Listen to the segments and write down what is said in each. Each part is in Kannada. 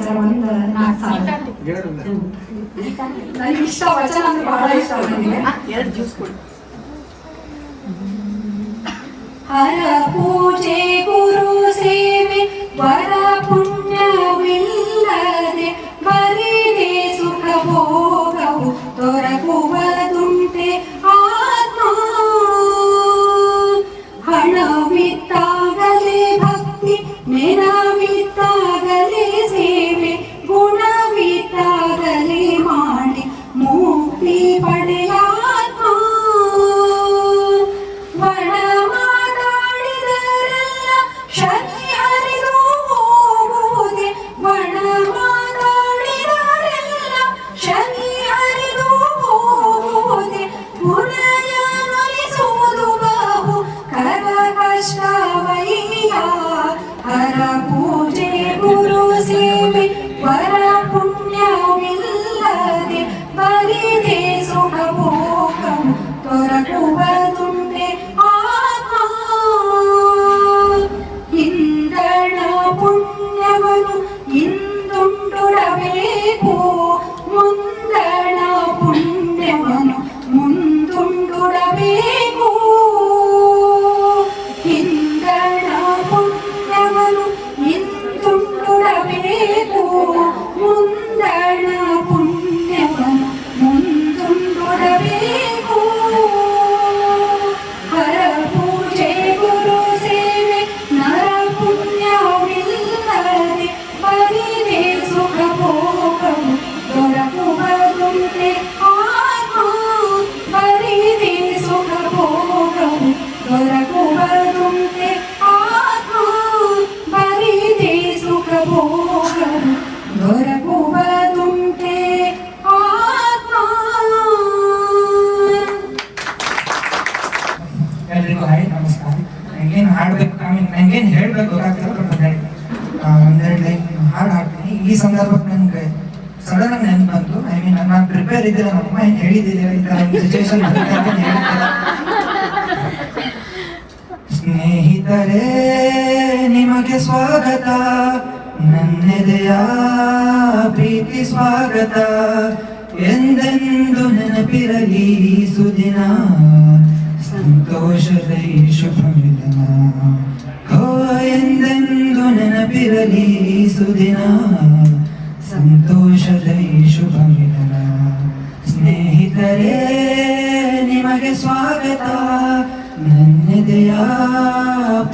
ಜರ ಒಂದು 4 ಸಾಲ ನನಗೆ ಇಷ್ಟ ವಚನ ಅಂದ್ರೆ ಬಹಳ ಇಷ್ಟ ನನಗೆ. 2 ಜ್ಯೂಸ್ ಕೊಡಿ. ಹರ ಪೂಜೆ ಗುರು ಸೇವೆ ವರ ಪುಣ್ಯವಿಲ್ಲದೆ ಬರಿದೆ ಸುಖ ಭೋಗವು ದೊರಕುವುದುಂಟೆ ಆತ್ಮ. ಹಣವಿತ್ತಾಗಲೇ ಭಕ್ತಿ, ನೆನವಿತ್ತಾಗಲೇ ಸೇವೆ, ಗುಣವಿತ್ತಾಗಲೇ ಮಾಡಿ ಮುಕ್ತಿ ಪಡೆಯಾತ್ಮ. ಬಣ ಮಾತಾಡಿದರೆಲ್ಲ ಶನಿ ಹರಿದು ಹೋಗುವುದೇ, ಬಣ ಮಾತಾಡಿದರೆಲ್ಲ ಶನಿ ಹರಿದು ಹೋಗುವುದೇ, ಪುನಯನುರಿಸುವುದು ಬಹು ಕರ ಕಷ್ಟವಯ್ಯ. ಹರ ಪೂಜೆ ಗುರು ಸೇವೆ ವರ ಪುಣ್ಯವಿಲ್ಲದೆ ಬರಿದೆ ಸುಖ ಭೋಗವು ದೊರಕುವುದುಂಟೆ ಆತ್ಮ. ಇಂದಣ ಪುಣ್ಯವನ್ನು ಇಂದುಂಡುಡಬೇಕು, ಮುಂದಣ ಪುಣ್ಯವನ್ನು ಮುಂದುಂಡುಡಬೇಕು. ಇಂದಣ ಪುಣ್ಯವನ್ನು ಇಂದುಂಡುಡಬೇಕು, ಮುಂದಣ ಪುಣ್ಯವನ್ನು ಮುಂದುಂಡುಡಬೇಕು. ಹರ ಪೂಜೆ ಗುರು ಸೇವೆ ನರ ಪುಣ್ಯವಿಲ್ಲದೆ ಬರಿದೆ ಸುಖ ಭೋಗವು ದೊರಕುವುದುಂಟೆ ಆತ್ಮ. ಬರಿದೆ ಸುಖ ಭೋಗವು ದೊರಕುವುದುಂಟೆ ಆತ್ಮ. ಬರಿದೆ ಸುಖ ಭೋಗವು ದೊರಕುವುದುಂಟೆ ಆತ್ಮ. ಎಲ್ರಿಗೂ ಹಾಯ್, ನಮಸ್ಕಾರ. ನಂಗೇನು ಹಾಡ್ಬೇಕು, ನಂಗೇನು ಹೇಳ್ಬೇಕು ಗೊತ್ತಾಗ್ತಿಲ್ಲ, ಬಟ್ ಒಂದೆರಡು ಲೈನ್ ಹಾಡು ಹಾಡ್ತೀನಿ. ಈ ಸಂದರ್ಭಕ್ಕೆ ನನಗೆ ಸಡನ್ ಆಗಿ ನೆನಪು ಬಂತು. ನಾನು ಪ್ರಿಪೇರ್ ಇದ್ದಿಲ್ಲ, ನಮ್ಮಮ್ಮ ಏನು ಹೇಳಿದ್ದಿಲ್ಲ ಈ ಥರ ಒಂದು ಸಿಚುವೇಶನ್ ಹೇಳಿದ್ದಿಲ್ಲ. ಸ್ನೇಹಿತರೇ ನಿಮಗೆ ಸ್ವಾಗತ, ನನ್ನೆದೆಯ ಪ್ರೀತಿ ಸ್ವಾಗತ. ಎಂದೆಂದು ನೆನಪಿರಲಿ ಸುದಿನ, ಸಂತೋಷದ ಈ ಶುಭ ಮಿಲನ. ಹೋ ಎಂದೆಂದು ನೆನಪಿರಲಿ ಸುದಿನ, ಸಂತೋಷದ ಈ ಶುಭ ಮಿಲನ. ಸ್ನೇಹಿತರೇ ನಿಮಗೆ ಸ್ವಾಗತ, ನನ್ನೆದೆಯ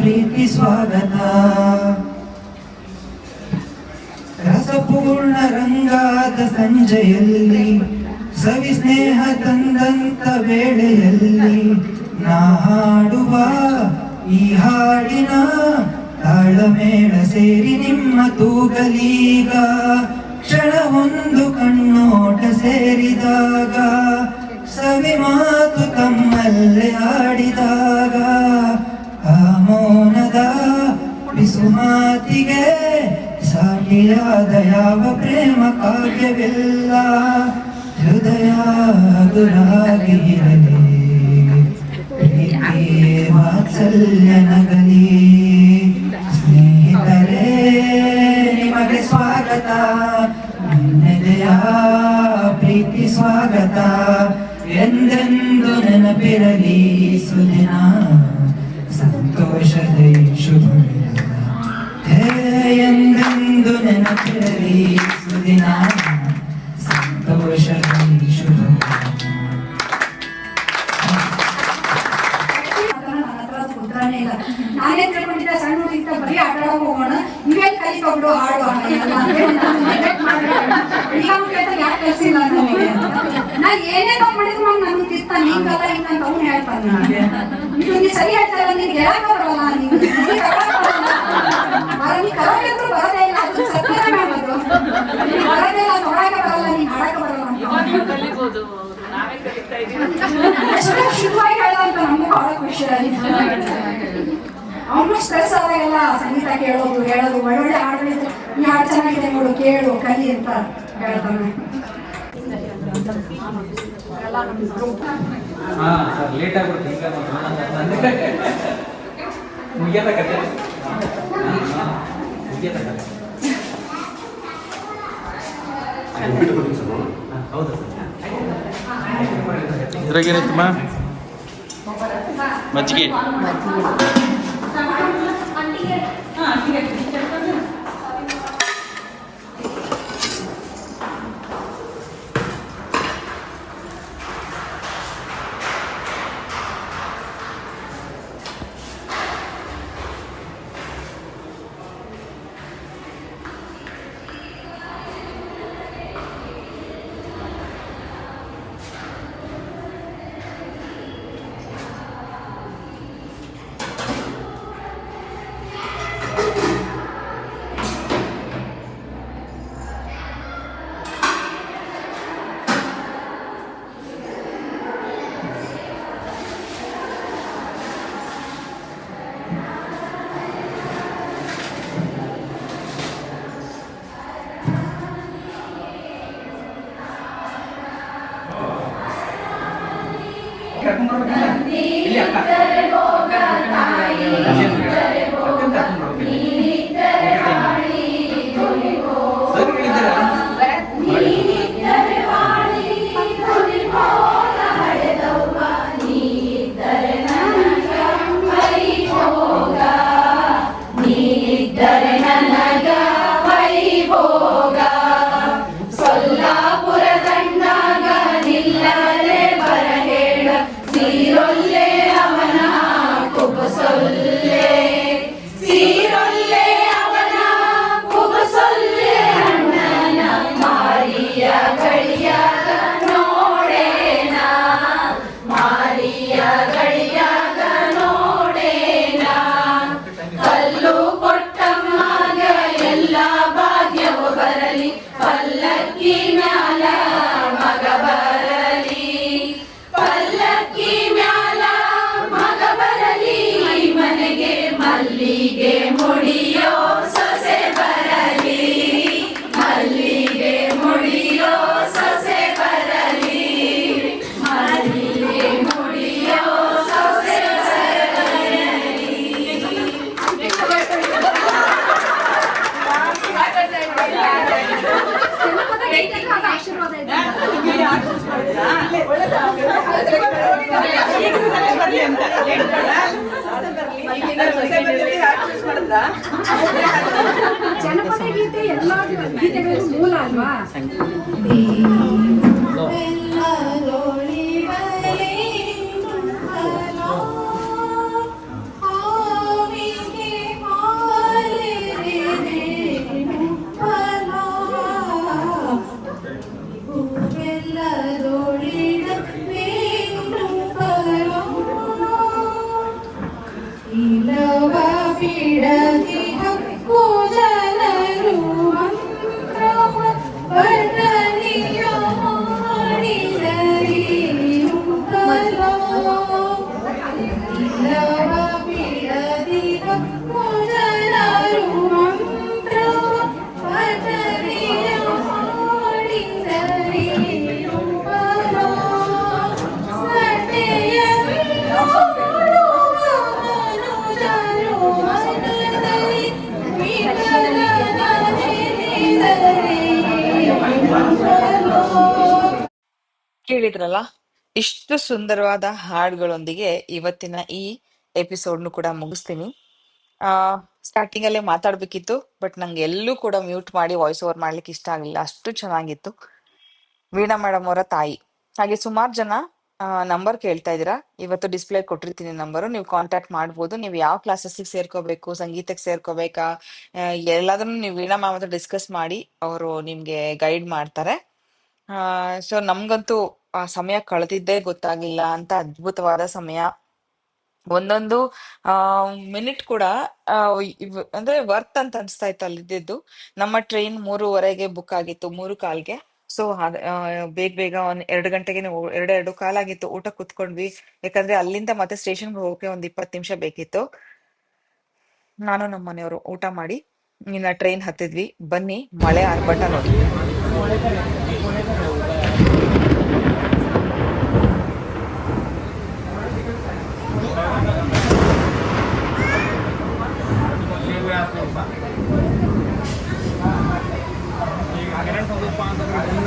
ಪ್ರೀತಿ ಸ್ವಾಗತ. ರಸಪೂರ್ಣ ರಂಗಾದ ಸಂಜೆಯಲ್ಲಿ, ಸವಿ ಸ್ನೇಹ ತಂದಂತ ವೇಳೆಯಲ್ಲಿ, ನಾ ಹಾಡುವ ಈ ಹಾಡಿನ ತಾಳಮೇಳ ಸೇರಿ ನಿಮ್ಮ ತೂಗಲೀಗ. ಕ್ಷಣವೊಂದು ಕಣ್ಣೋಟ ಸೇರಿದಾಗ, ಸವಿ ಮಾತು ತಮ್ಮಲ್ಲೇ ಆಡಿದಾಗ, ಆ ಮೌನದ ಬಿಸು ಮಾತಿಗೆ ಸಾಟಿಯಾದ ಯಾವ ಪ್ರೇಮ ಕಾವ್ಯವಿಲ್ಲ. ಹೃದಯ ಗುರಾಗಿರಲಿ, ಪ್ರೀತಿ ವಾತ್ಸಲ್ಯ ನಗಲಿ. ಸ್ನೇಹಿತರೇ ನಿಮಗೆ ಸ್ವಾಗತ, ನನ್ನೆದೆಯ ಪ್ರೀತಿ ಸ್ವಾಗತ. ಎಂದೆಂದು ನೆನಪಿರಲಿ ಸುದಿನ, ಸಂತೋಷದ ಈ ಶುಭ ಮಿಲನ. ಹೇ ಎಂದೆಂದು ನೆನಪಿರಲಿ ಸುದಿನ, ಸಂತೋಷದ ಈ ಶುಭ ಮಿಲನ. ನಾನೇ ತಿಳ್ಕೊಂಡಿದ್ದ ಸಣ್ಣ ಹುಡುಗಿಂತ ಬರೀ ಆಟ ಆಡೋಕೆ ಹೋಗೋಣ, ಇವೆಲ್ಲ ಕಲಿಕೊಂಡು ಹಾಡು ಯಾಕೆ ಕಲಿಸಿಲ್ಲ ನಮಗೆ. ನಾ ಏನೇ ತಪ್ಪು ಮಾಡಿದ್ರು ನನ್ಗೆ ತಿರ್ತಾನೆ, ಹಿಂಗಲ್ಲ ಹಿಂಗಂತ ಅವ್ನು ಹೇಳ್ತಾನೆ. ಇದು ನೀ ಸರಿ ಹೇಳ್ತಾರ, ನೀನು ಹೇಳಕ್ ಬರಲ್ಲ, ನೀನು ಕರೋಕೆ ಬರೋದೇ ಇಲ್ಲ, ಅದು ಸತ್ಯನ ಮಾಡೋದು. ಬರೋದೇ ಇಲ್ಲ, ನೋಡಕ್ಕೆ ಬರಲ್ಲ, ನೀನು ಹಾಡಕ್ಕೆ ಬರಲ್ಲ ಅಂತ ಶುದ್ಧವಾಗಿ ಹೇಳ ಅಂತ ನಮ್ಗೆ ಬಹಳ ಖುಷಿ ಆಗಿದೆ. ಅವನು ಸ್ಟ್ರೆಸ್ ಆದಾಗೆಲ್ಲ ಸಂಗೀತ ಹೇಳೋದು ಒಳ್ಳೊಳ್ಳೆ ಹಾಡುಗಳಿದ್ರೆ ಈ ಹಾಡು ಚೆನ್ನಾಗಿದೆ ನೋಡು, ಕೇಳು, ಕಲಿ ಅಂತ ಹೇಳ್ತಾನೆ. ಲೇಟ್ ಆಗ್ಬಿಡುತ್ತೆ ಮುಗಿಯದ ಕತೆ. ಹೌದಾ ಇದ್ರಾಗೇನೈತಮ್ಮ ಮಜ್ಜಿಗೆ ಇಲ್ಲಿ ಅಕ್ಕ ಜನಪದ ಗೀತೆ ಎಲ್ಲ ಗೀತೆಗಳಿಗೂ ಮೂಲ ಅಲ್ವಾ? ಕೇಳಿದ್ರಲ್ಲ, ಇಷ್ಟು ಸುಂದರವಾದ ಹಾಡುಗಳೊಂದಿಗೆ ಇವತ್ತಿನ ಈ ಎಪಿಸೋಡ್ನು ಕೂಡ ಮುಗಿಸ್ತೀನಿ. ಸ್ಟಾರ್ಟಿಂಗ್ ಅಲ್ಲೇ ಮಾತಾಡ್ಬೇಕಿತ್ತು, ಬಟ್ ನಂಗೆ ಎಲ್ಲೂ ಕೂಡ ಮ್ಯೂಟ್ ಮಾಡಿ ವಾಯ್ಸ್ ಓವರ್ ಮಾಡ್ಲಿಕ್ಕೆ ಇಷ್ಟ ಆಗಲಿಲ್ಲ, ಅಷ್ಟು ಚೆನ್ನಾಗಿತ್ತು. ವೀಣಾ ಮೇಡಮ್ ಅವರ ತಾಯಿ. ಹಾಗೆ ಸುಮಾರು ಜನ ನಂಬರ್ ಕೇಳ್ತಾ ಇದ್ದೀರಾ. ಇವತ್ತು ಡಿಸ್ಪ್ಲೇ ಕೊಟ್ಟಿರ್ತೀನಿ ನಂಬರು, ನೀವು ಕಾಂಟ್ಯಾಕ್ಟ್ ಮಾಡ್ಬೋದು. ನೀವು ಯಾವ ಕ್ಲಾಸಸ್ಗೆ ಸೇರ್ಕೋಬೇಕು, ಸಂಗೀತಕ್ಕೆ ಸೇರ್ಕೋಬೇಕಾ, ಎಲ್ಲಾದ್ರೂ ನೀವು ವೀಣಾ ಮ್ಯಾಮ್ ಹತ್ರ ಡಿಸ್ಕಸ್ ಮಾಡಿ ಅವರು ನಿಮ್ಗೆ ಗೈಡ್ ಮಾಡ್ತಾರೆ. ಸೊ ನಮ್ಗಂತೂ ಆ ಸಮಯ ಕಳೆದಿದ್ದೇ ಗೊತ್ತಾಗಿಲ್ಲ ಅಂತ ಅದ್ಭುತವಾದ ಸಮಯ. ಒಂದೊಂದು ಮಿನಿಟ್ ಕೂಡ ಅಂದ್ರೆ ವರ್ತ್ ಅಂತ ಅನ್ಸ್ತಾ ಇತ್ತು ಅಲ್ಲಿದ್ದು. ನಮ್ಮ ಟ್ರೈನ್ 3:15ಗೆ ಬುಕ್ ಆಗಿತ್ತು, 3:15ಗೆ. ಸೊ ಬೇಗ ಬೇಗ 2 ಗಂಟೆಗೆ 2:15 ಆಗಿತ್ತು. ಊಟ ಕುತ್ಕೊಂಡ್ವಿ, ಯಾಕಂದ್ರೆ ಅಲ್ಲಿಂದ ಮತ್ತೆ ಸ್ಟೇಷನ್ಗೆ ಹೋಗಕ್ಕೆ 20 ನಿಮಿಷ ಬೇಕಿತ್ತು. ನಾನು ನಮ್ಮ ಮನೆಯವರು ಊಟ ಮಾಡಿ ಇನ್ನ ಟ್ರೈನ್ ಹತ್ತಿದ್ವಿ. ಬನ್ನಿ ಮಳೆ ಆರ್ಭಟ ನೋಡಿ. ಈಗ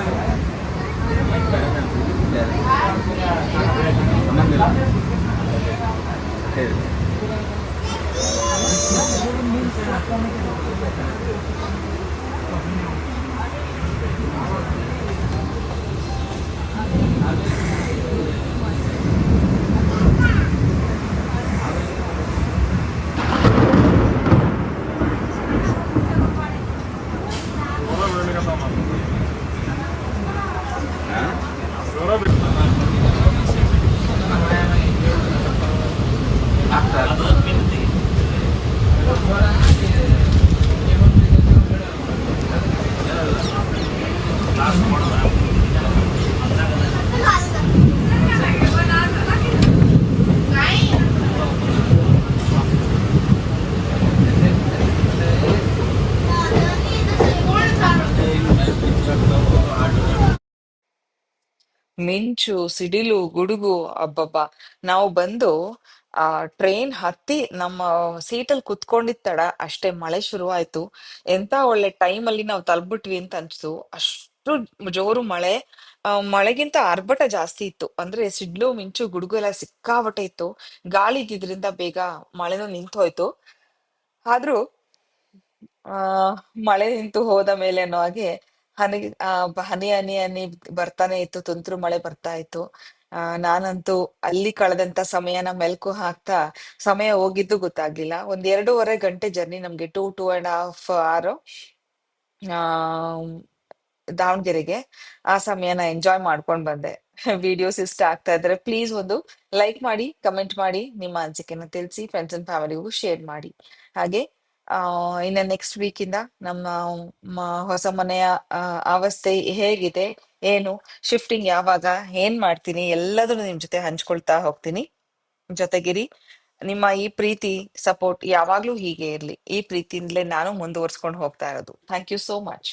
ಹೇಳಿ. ಮಿಂಚು, ಸಿಡಿಲು, ಗುಡುಗು, ಅಬ್ಬಬ್ಬಾ! ನಾವು ಬಂದು ಟ್ರೈನ್ ಹತ್ತಿ ನಮ್ಮ ಸೀಟಲ್ಲಿ ಕುತ್ಕೊಂಡಿದ್ ತಡ ಅಷ್ಟೇ ಮಳೆ ಶುರುವಾಯ್ತು. ಎಂತ ಒಳ್ಳೆ ಟೈಮ್ ಅಲ್ಲಿ ನಾವು ತಲುಪ್ಬಿಟ್ವಿ ಅಂತ ಅನ್ಸ್ತು. ಅಷ್ಟು ಜೋರು ಮಳೆ. ಮಳೆಗಿಂತ ಆರ್ಭಟ ಜಾಸ್ತಿ ಇತ್ತು. ಅಂದ್ರೆ ಸಿಡ್ಲು, ಮಿಂಚು, ಗುಡುಗು ಎಲ್ಲ ಸಿಕ್ಕಾಪಟ್ಟೆ ಇತ್ತು. ಗಾಳಿ ಇದ್ದಿದ್ರಿಂದ ಬೇಗ ಮಳೆನೂ ನಿಂತು ಹೋಯ್ತು. ಆದ್ರೂ ಆ ಮಳೆ ನಿಂತು ಹೋದ ಮೇಲೆ ಅನ್ನೋ ಹಾಗೆ ಹನಿ ಹನಿ ಹನಿ ಹನಿ ಬರ್ತಾನೆ ಇತ್ತು. ತುಂತುರು ಮಳೆ ಬರ್ತಾ ಇತ್ತು. ನಾನಂತೂ ಅಲ್ಲಿ ಕಳೆದಂತ ಸಮಯನ ಮೆಲ್ಕು ಹಾಕ್ತಾ ಸಮಯ ಹೋಗಿದ್ದು ಗೊತ್ತಾಗ್ಲಿಲ್ಲ. ಒಂದ್ 2.5 ಗಂಟೆ ಜರ್ನಿ ನಮ್ಗೆ, 2.5 hour ಆ ದಾವಣಗೆರೆಗೆ. ಆ ಸಮಯನ ಎಂಜಾಯ್ ಮಾಡ್ಕೊಂಡ್ ಬಂದೆ. ವಿಡಿಯೋಸ್ ಇಷ್ಟ ಆಗ್ತಾ ಇದ್ರೆ ಪ್ಲೀಸ್ ಒಂದು ಲೈಕ್ ಮಾಡಿ, ಕಮೆಂಟ್ ಮಾಡಿ, ನಿಮ್ಮ ಅನಿಸಿಕೆನ ತಿಳಿಸಿ, ಫ್ರೆಂಡ್ಸ್ ಅಂಡ್ ಫ್ಯಾಮಿಲಿಗೂ ಶೇರ್ ಮಾಡಿ. ಹಾಗೆ ಆ ಇನ್ನ ನೆಕ್ಸ್ಟ್ ವೀಕ್ ಇಂದ ನಮ್ಮ ಹೊಸ ಮನೆಯ ಅವಸ್ಥೆ ಹೇಗಿದೆ, ಏನು ಶಿಫ್ಟಿಂಗ್ ಯಾವಾಗ, ಏನ್ ಮಾಡ್ತೀನಿ ಎಲ್ಲದನ್ನು ನಿಮ್ ಜೊತೆ ಹಂಚ್ಕೊಳ್ತಾ ಹೋಗ್ತೀನಿ. ಜೊತೆಗಿರಿ. ನಿಮ್ಮ ಈ ಪ್ರೀತಿ ಸಪೋರ್ಟ್ ಯಾವಾಗ್ಲೂ ಹೀಗೆ ಇರ್ಲಿ. ಈ ಪ್ರೀತಿಯಿಂದಲೇ ನಾನು ಮುಂದುವರ್ಸ್ಕೊಂಡು ಹೋಗ್ತಾ ಇರೋದು. Thank you so much.